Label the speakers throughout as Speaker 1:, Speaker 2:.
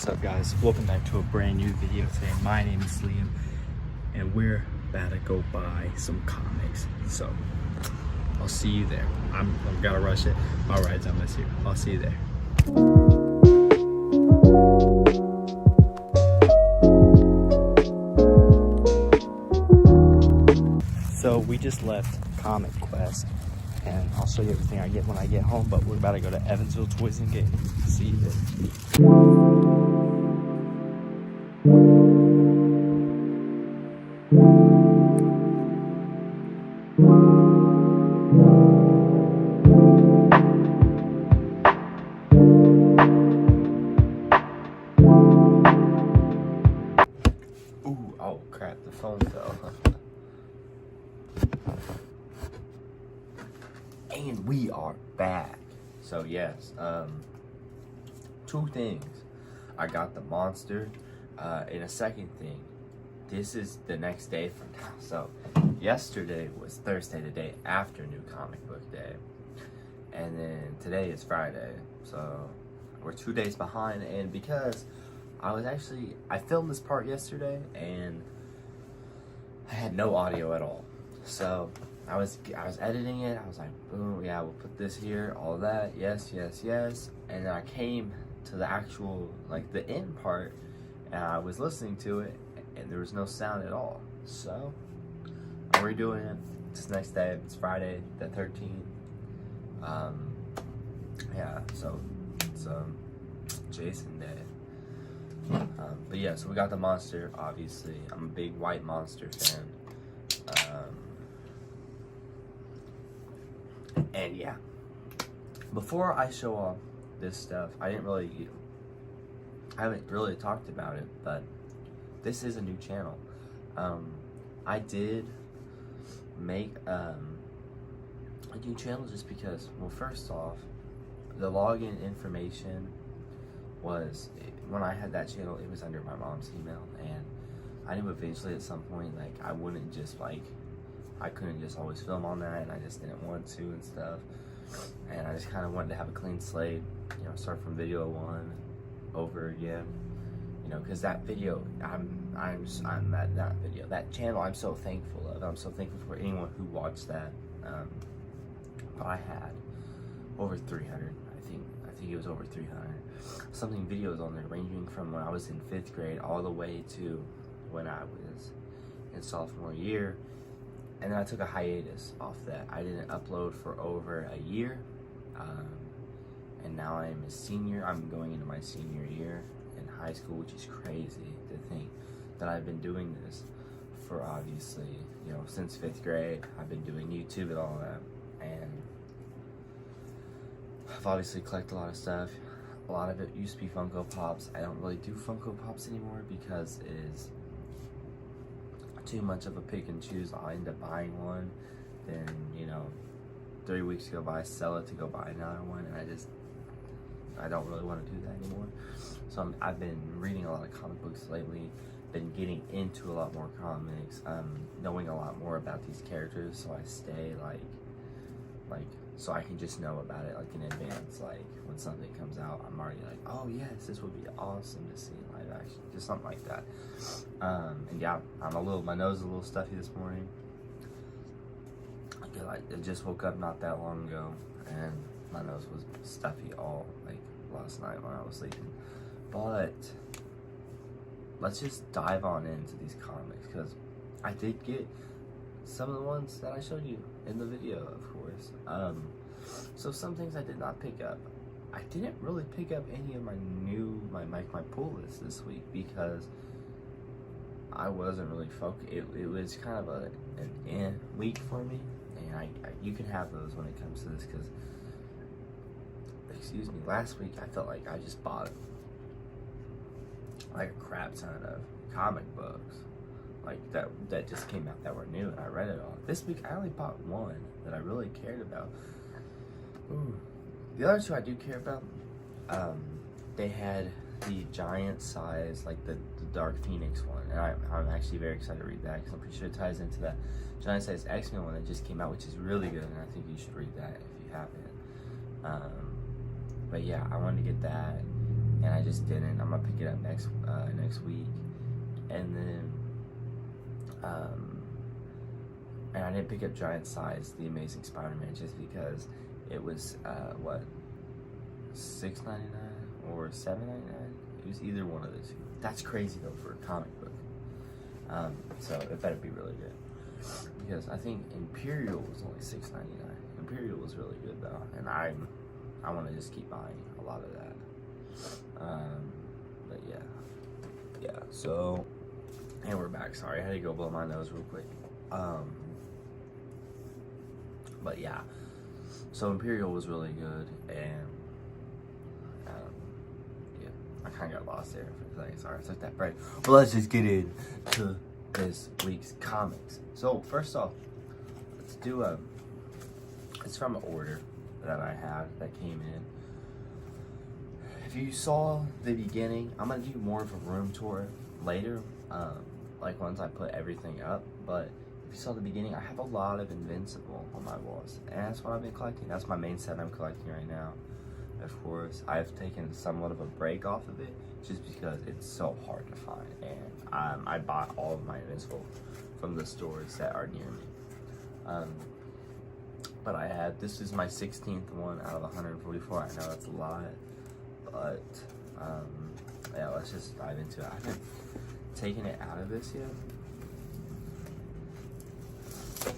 Speaker 1: What's up, guys? Welcome back to a brand new video today. My name is Liam and we're about to go buy some comics, so I'll see you there. I'm gotta rush it. My ride's almost here. I'll see you there. So we just left Comic Quest and I'll show you everything I get when I get home, but we're about to go to Evansville Toys and Games. See you there. Ooh, oh crap, the phone fell. And we are back. So yes, two things. I got the monster, and a second thing. This is the next day from now. So yesterday was Thursday, the day after New Comic Book Day. And then today is Friday. So we're 2 days behind, and because I filmed this part yesterday and I had no audio at all. So I was editing it. I was like, boom, yeah, we'll put this here, all that, yes. And then I came to the actual, like, the end part, and I was listening to it, and there was no sound at all. So I'm redoing it. It's the next day. It's Friday the 13th. Yeah, so it's Jason Day. But yeah, so we got the monster. Obviously, I'm a big White Monster fan. And yeah, before I show off this stuff, I haven't really talked about it, but this is a new channel. I did make a new channel just because, well, first off, the login information was, when I had that channel, it was under my mom's email, and I knew eventually at some point, like, I couldn't just always film on that, and I just didn't want to and stuff. And I just kind of wanted to have a clean slate, you know, start from video one over again, you know, because that video, that channel, I'm so thankful of. I'm so thankful for anyone who watched that. But I had over 300, I think it was over 300 something videos on there, ranging from when I was in 5th grade all the way to when I was in sophomore year. And then I took a hiatus off that. I didn't upload for over a year. And now I'm a senior. I'm going into my senior year in high school, which is crazy to think that I've been doing this for, obviously, you know, since 5th grade. I've been doing YouTube and all that. And I've obviously collected a lot of stuff. A lot of it used to be Funko Pops. I don't really do Funko Pops anymore because it is too much of a pick and choose. I'll end up buying one, then, you know, 3 weeks go by, sell it to go buy another one, and I don't really want to do that anymore. So I've been reading a lot of comic books lately, been getting into a lot more comics, knowing a lot more about these characters, so I stay like so I can just know about it, like, in advance. Like, when something comes out, I'm already like, oh yes, this would be awesome to see in live action, just something like that. And yeah, my nose is a little stuffy this morning. I just woke up not that long ago, and my nose was stuffy all, like, last night when I was sleeping. But let's just dive on into these comics, because I did get some of the ones that I showed you in the video, of course. So some things I did not pick up. I didn't really pick up any of my pull list this week because I wasn't really focused. It was kind of an week for me, and you can have those when it comes to this, because, excuse me, last week I felt like I just bought like a crap ton of comic books, like that just came out that were new, and I read it all. This week I only bought one that I really cared about. Ooh. The other two I do care about. They had the giant size, like the Dark Phoenix one, and I'm actually very excited to read that because I'm pretty sure it ties into that giant size X-Men one that just came out, which is really good, and I think you should read that if you haven't. But yeah, I wanted to get that, and I just didn't. I'm gonna pick it up next week, and then and I didn't pick up Giant Size, The Amazing Spider-Man, just because it was what, $6.99 or $7.99. It was either one of the two. That's crazy though for a comic book. So it better be really good, because I think Imperial was only $6.99. Imperial was really good though, and I want to just keep buying a lot of that. But yeah. So, and we're back. Sorry, I had to go blow my nose real quick. But yeah, so Imperial was really good, and yeah, I kind of got lost there for a second. Sorry, I took that break. But let's just get into this week's comics. So first off, let's do it's from an order that I had that came in. If you saw the beginning, I'm gonna do more of a room tour later, like once I put everything up. But if you saw the beginning, I have a lot of Invincible on my walls, and that's what I've been collecting. That's my main set I'm collecting right now. Of course, I've taken somewhat of a break off of it, just because it's so hard to find, and I bought all of my Invincible from the stores that are near me. But I had, this is my 16th one out of 144. I know that's a lot, but yeah, let's just dive into it. I haven't taken it out of this yet.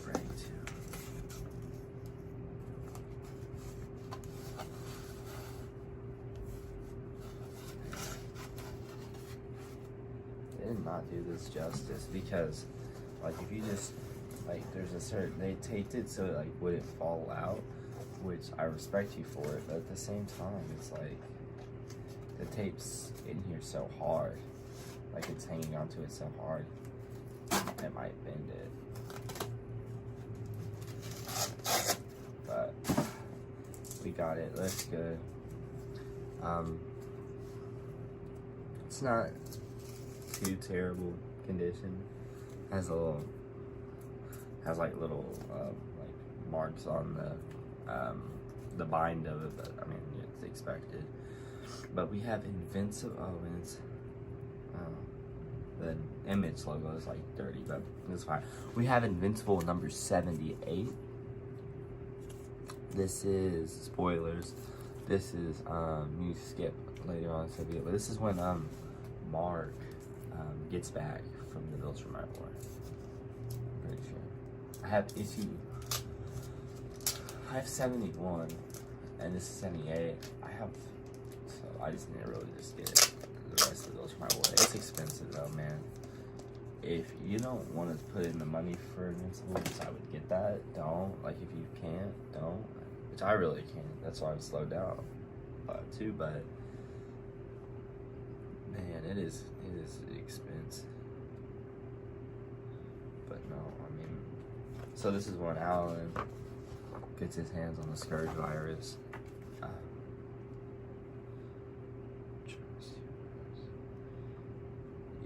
Speaker 1: Right. They did not do this justice, because like if you just like, there's a certain, they taped it so it like wouldn't fall out, which I respect you for it, but at the same time it's like the tape's in here so hard, like it's hanging onto it so hard it might bend it. But we got it. Looks good. It's not too terrible condition. Has like little like marks on the bind of it, but I mean it's expected. But we have Invincible. Oh, and it's the image logo is like dirty, but it's fine. We have Invincible number 78. This is, spoilers, this is you skip later on, so but this is when Mark gets back from the Viltrumite War. Pretty sure. I have 71, and this is 78. So I just need to really just get the rest of those Viltrumite War. It's expensive though, man. If you don't want to put in the money for Invincible, I would get that. Don't. Like, if you can't, don't. Which I really can't. That's why I've slowed down too. But man, it is expensive. But no, I mean, so this is when Alan gets his hands on the Scourge virus.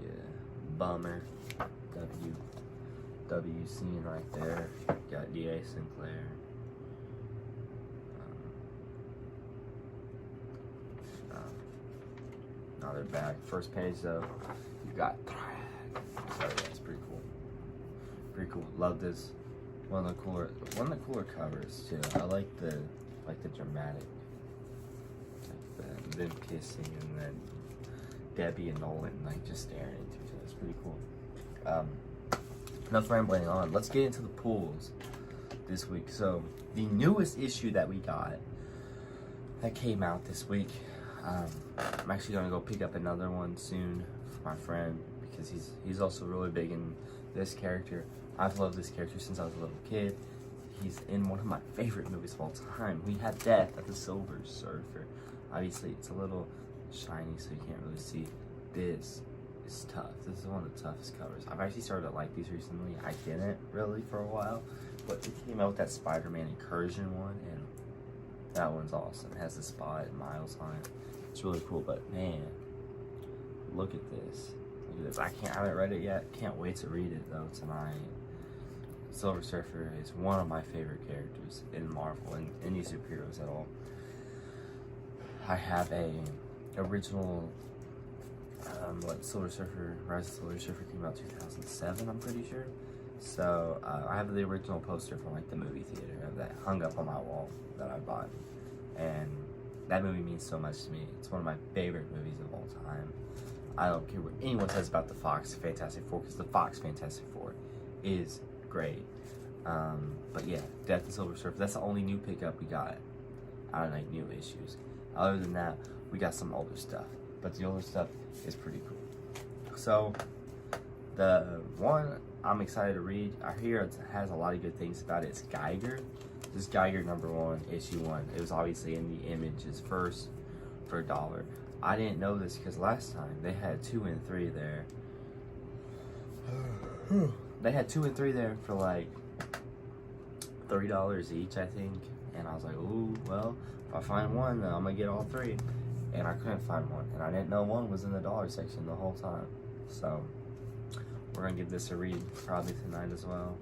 Speaker 1: Yeah, bummer. W scene right there. Got D.A. Sinclair. Now they're back. First page though, you got Thrag. So that's pretty cool. Pretty cool. Love this. One of the cooler covers too. I like the dramatic, like them kissing and then Debbie and Nolan like just staring into each other. It's pretty cool. Enough rambling on. Let's get into the pulls this week. So the newest issue that we got that came out this week. I'm actually gonna go pick up another one soon for my friend, because he's also really big in this character. I've loved this character since I was a little kid. He's in one of my favorite movies of all time. We have Death at the Silver Surfer. Obviously, it's a little shiny, so you can't really see. This is tough. This is one of the toughest covers. I've actually started to like these recently. I didn't really for a while, but it came out with that Spider-Man Incursion one, and that one's awesome. It has the Spot and Miles on it. It's really cool, but man, look at this. Look at this. I haven't read it yet. Can't wait to read it though tonight. Silver Surfer is one of my favorite characters in Marvel and any superheroes at all. I have a original, Silver Surfer, Rise of Silver Surfer came out 2007, I'm pretty sure. So I have the original poster from like the movie theater that hung up on my wall that I bought, and that movie means so much to me. It's one of my favorite movies of all time. I don't care what anyone says about the Fox Fantastic Four, because the Fox Fantastic Four is great. But yeah, Death of Silver Surfer, that's the only new pickup we got out of like new issues. Other than that, we got some older stuff, but the older stuff is pretty cool. So the one I'm excited to read, I hear it has a lot of good things about it. It's Geiger. This is Geiger #1, issue 1. It was obviously in the Images first for $1. I didn't know this because last time they had 2 and 3 there. They had 2 and 3 there for like $30 each, I think. And I was like, ooh, well, if I find one, then I'm gonna get all 3. And I couldn't find one, and I didn't know one was in the dollar section the whole time. So we're gonna give this a read probably tonight as well.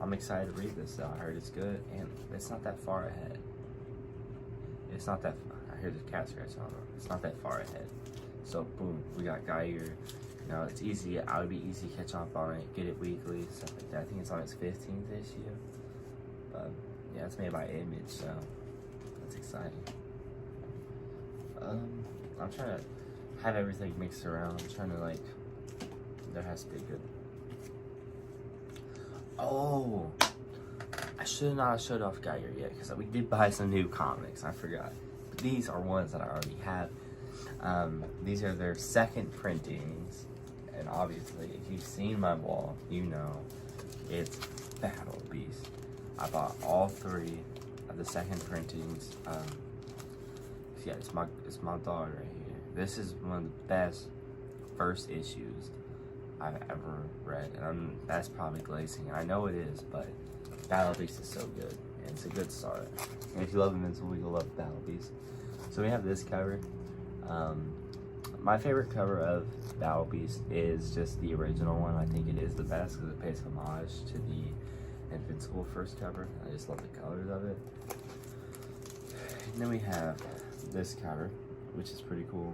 Speaker 1: I'm excited to read this though. I heard it's good, and it's not that far ahead. It's not that. I hear the cat scratch on it. It's not that far ahead. So boom, we got Geiger. You know, it's easy. I would be easy to catch up on it, get it weekly, stuff like that. I think it's on its 15th issue. But yeah, it's made by Image, so that's exciting. I'm trying to have everything mixed around. I'm trying to like, there has to be good. Oh, I should not have showed off Geiger yet, because we did buy some new comics. I forgot. But these are ones that I already have. These are their second printings, and obviously, if you've seen my wall, you know it's Battle Beast. I bought all 3 of the second printings. Yeah, it's my dog right here. This is one of the best first issues I've ever read, and that's probably glazing. I know it is, but Battle Beast is so good, and it's a good start. And if you love Invincible, you'll love Battle Beast. So we have this cover. My favorite cover of Battle Beast is just the original one. I think it is the best because it pays homage to the Invincible first cover. I just love the colors of it. And then we have this cover, which is pretty cool,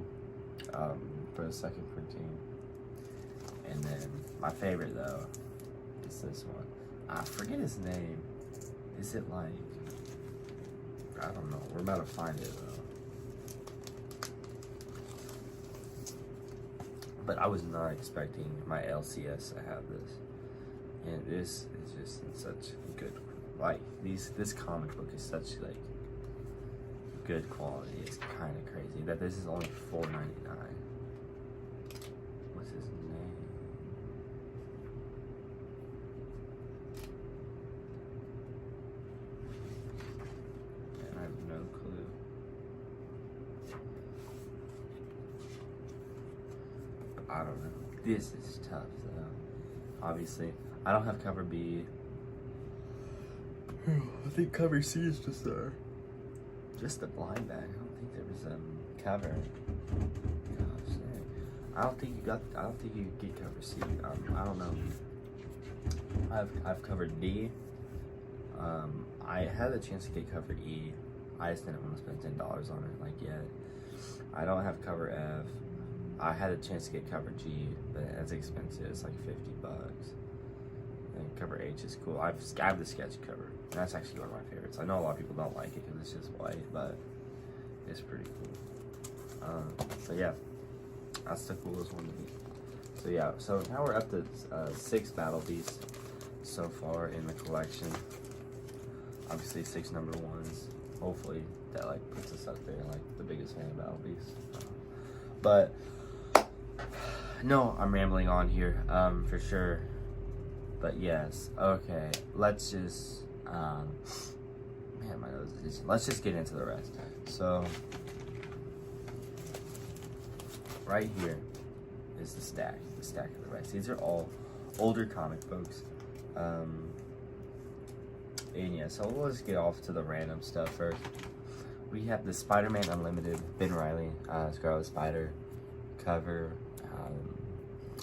Speaker 1: for the second printing. And then my favorite though is this one. I forget his name. Is it like, I don't know. We're about to find it though. But I was not expecting my LCS to have this. And this is just in such good, like, this comic book is such like good quality. It's kind of crazy that this is only $4.99. What's his name? And I have no clue. I don't know. This is tough though. Obviously, I don't have cover B. I think cover C is just there. Just the blind bag. I don't think there was cover. Gosh, dang. I don't think you get cover C. I don't know. I've covered D. I had a chance to get cover E. I just didn't want to spend $10 on it like yet. I don't have cover F. I had a chance to get cover G, but it's expensive. It's like $50. And cover H is cool. I have the sketch cover. And that's actually one of my favorites. I know a lot of people don't like it because it's just white, but it's pretty cool. So yeah, that's the coolest one to me. So yeah, so now we're up to 6 Battle Beasts so far in the collection. Obviously 6 #1s. Hopefully that like puts us up there like the biggest fan of Battle Beasts. But no, I'm rambling on here for sure. But yes, okay, let's just man, my nose is itching. Let's just get into the rest. So right here is the stack of the rest. These are all older comic books. And yeah, so we'll just get off to the random stuff first. We have the Spider-Man Unlimited, Ben Reilly, Scarlet Spider cover.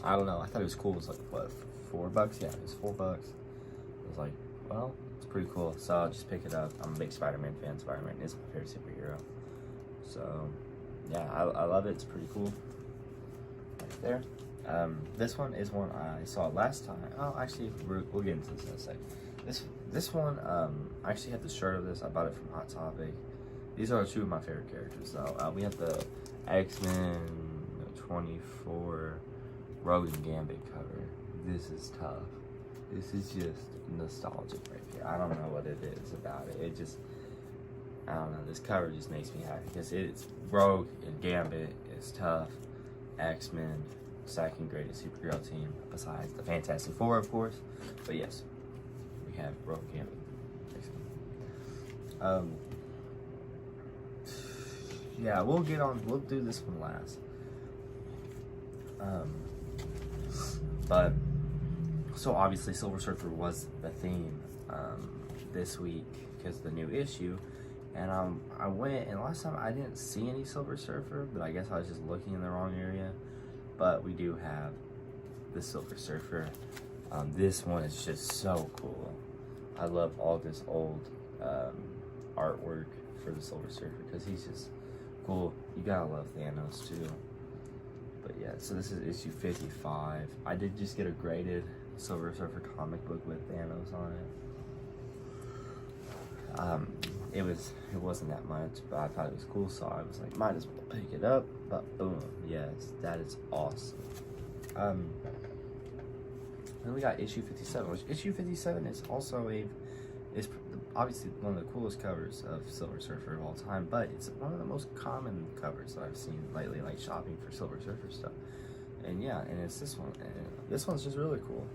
Speaker 1: I don't know, I thought it was cool. It was like, what, $4? Yeah, it was $4. I was like, well, it's pretty cool. So I'll just pick it up. I'm a big Spider-Man fan. Spider-Man is my favorite superhero. So yeah, I love it. It's pretty cool. Right there. This one is one I saw last time. Oh, actually, we'll get into this in a sec. This one, I actually had the shirt of this. I bought it from Hot Topic. These are two of my favorite characters, though. We have the X-Men 24 Rogue and Gambit cover. This is tough. This is just nostalgic right here. I don't know what it is about it. It just, I don't know. This cover just makes me happy because it's Rogue and Gambit is tough. X-Men, second greatest superhero team besides the Fantastic Four, of course. But yes, we have Rogue and Gambit. Yeah, we'll do this one last. But so obviously Silver Surfer was the theme this week because the new issue, and I went, and last time I didn't see any Silver Surfer, but I guess I was just looking in the wrong area. But we do have the Silver Surfer. This one is just so cool. I love all this old artwork for the Silver Surfer because he's just cool. You gotta love Thanos too. But yeah, so this is issue 55. I did just get a graded Silver Surfer comic book with Thanos on it. It wasn't that much, but I thought it was cool, so I was like, might as well pick it up. But boom, yes, that is awesome. Then we got issue 57, which issue 57 is also is obviously one of the coolest covers of Silver Surfer of all time, but it's one of the most common covers that I've seen lately, like shopping for Silver Surfer stuff. And yeah, and it's this one. And this one's just really cool.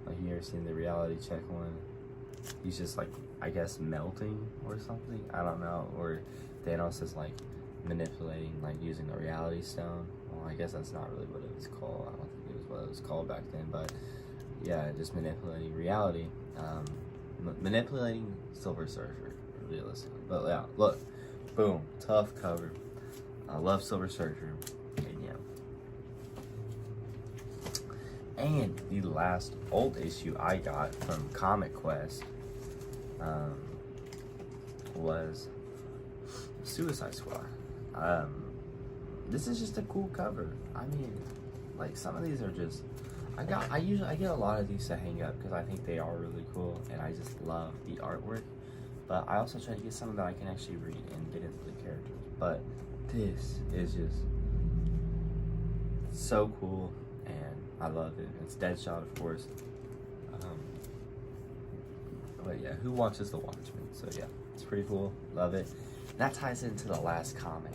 Speaker 1: Like you ever seen the reality check one? He's just like, I guess, melting or something. I don't know. Or Thanos is like manipulating, like using the reality stone. Well, I guess that's not really what it was called. I don't think it was what it was called back then, but yeah, just manipulating reality. Manipulating Silver Surfer, realistically. But yeah, look, boom, tough cover. I love Silver Surfer, and yeah. And the last old issue I got from Comic Quest was Suicide Squad. This is just a cool cover. I mean, like some of these are just. I get a lot of these to hang up because I think they are really cool and I just love the artwork. But I also try to get some that I can actually read and get into the characters. But this is just so cool and I love it. It's Deadshot, of course. But yeah, who watches The Watchmen? So yeah, it's pretty cool. Love it. That ties into the last comic.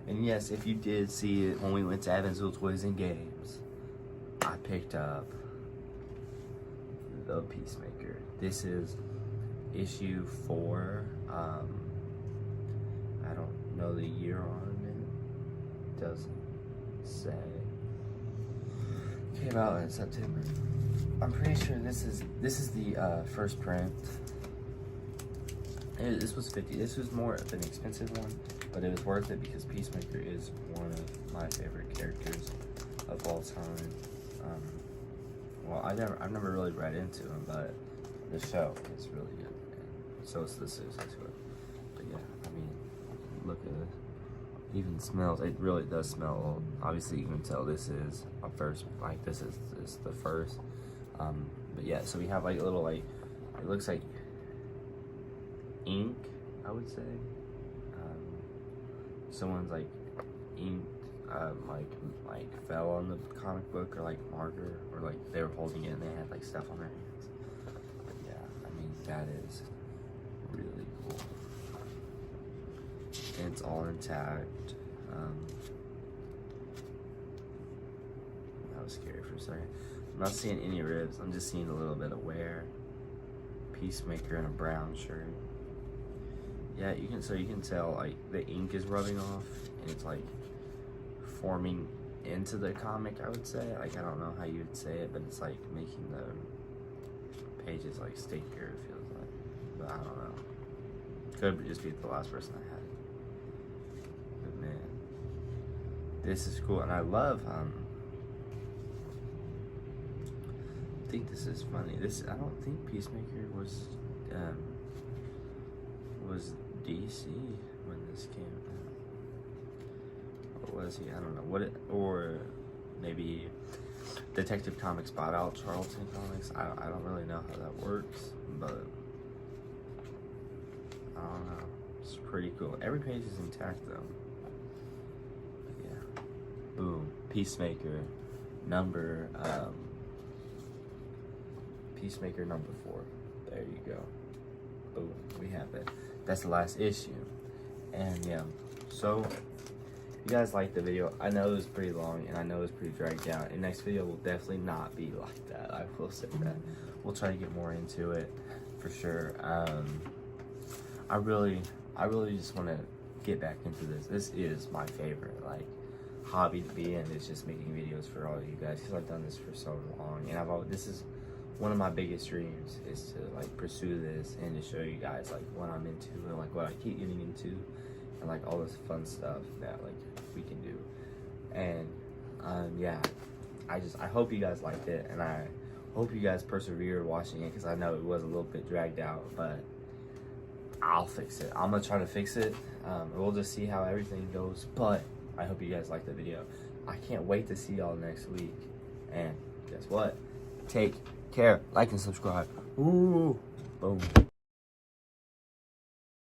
Speaker 1: And yes, if you did see it when we went to Evansville Toys and Games, I picked up The Peacemaker. This is issue 4. I don't know the year on it. Doesn't say. Came out in September. I'm pretty sure this is the first print. This was $50. This was more of an expensive one, but it was worth it because Peacemaker is one of my favorite characters of all time. Well, I've never really read into him, but the show is really good. And so is the Suicide Squad. But yeah, I mean, look at it. Even smells. It really does smell old. Obviously, you can tell this is a first. Like this is the first. But yeah, so we have like a little like it looks like ink, I would say. Someone's like ink. Like fell on the comic book or like marker or like they were holding it and they had like stuff on their hands. But yeah, I mean that is really cool. And it's all intact. That was scary for a second. I'm not seeing any ribs. I'm just seeing a little bit of wear. Peacemaker in a brown shirt. Yeah, you can tell like the ink is rubbing off and it's like forming into the comic, I would say. Like, I don't know how you would say it, but it's like making the pages like stickier, it feels like. But I don't know. Could just be the last person I had. But man, this is cool. And I love, I think this is funny. I don't think Peacemaker was DC when this came out. Or was he? I don't know what it, or maybe Detective Comics bought out Charlton Comics. I don't really know how that works, but I don't know. It's pretty cool. Every page is intact though. But yeah. Boom. Peacemaker number Peacemaker number 4. There you go. Boom. We have it. That's the last issue. And yeah. So if you guys liked the video, I know it was pretty long and I know it's pretty dragged out. And next video will definitely not be like that. I will say that. We'll try to get more into it for sure. I really just want to get back into this. This is my favorite like hobby to be in. It's just making videos for all of you guys because I've done this for so long, and this is one of my biggest dreams is to like pursue this and to show you guys like what I'm into and like what I keep getting into and like all this fun stuff that like we can do. And yeah, I hope you guys liked it, and I hope you guys persevered watching it because I know it was a little bit dragged out, but I'll fix it. I'm gonna try to fix it. We'll just see how everything goes, but I hope you guys liked the video. I can't wait to see y'all next week. And guess what? Take care. Like and subscribe. Ooh. Boom.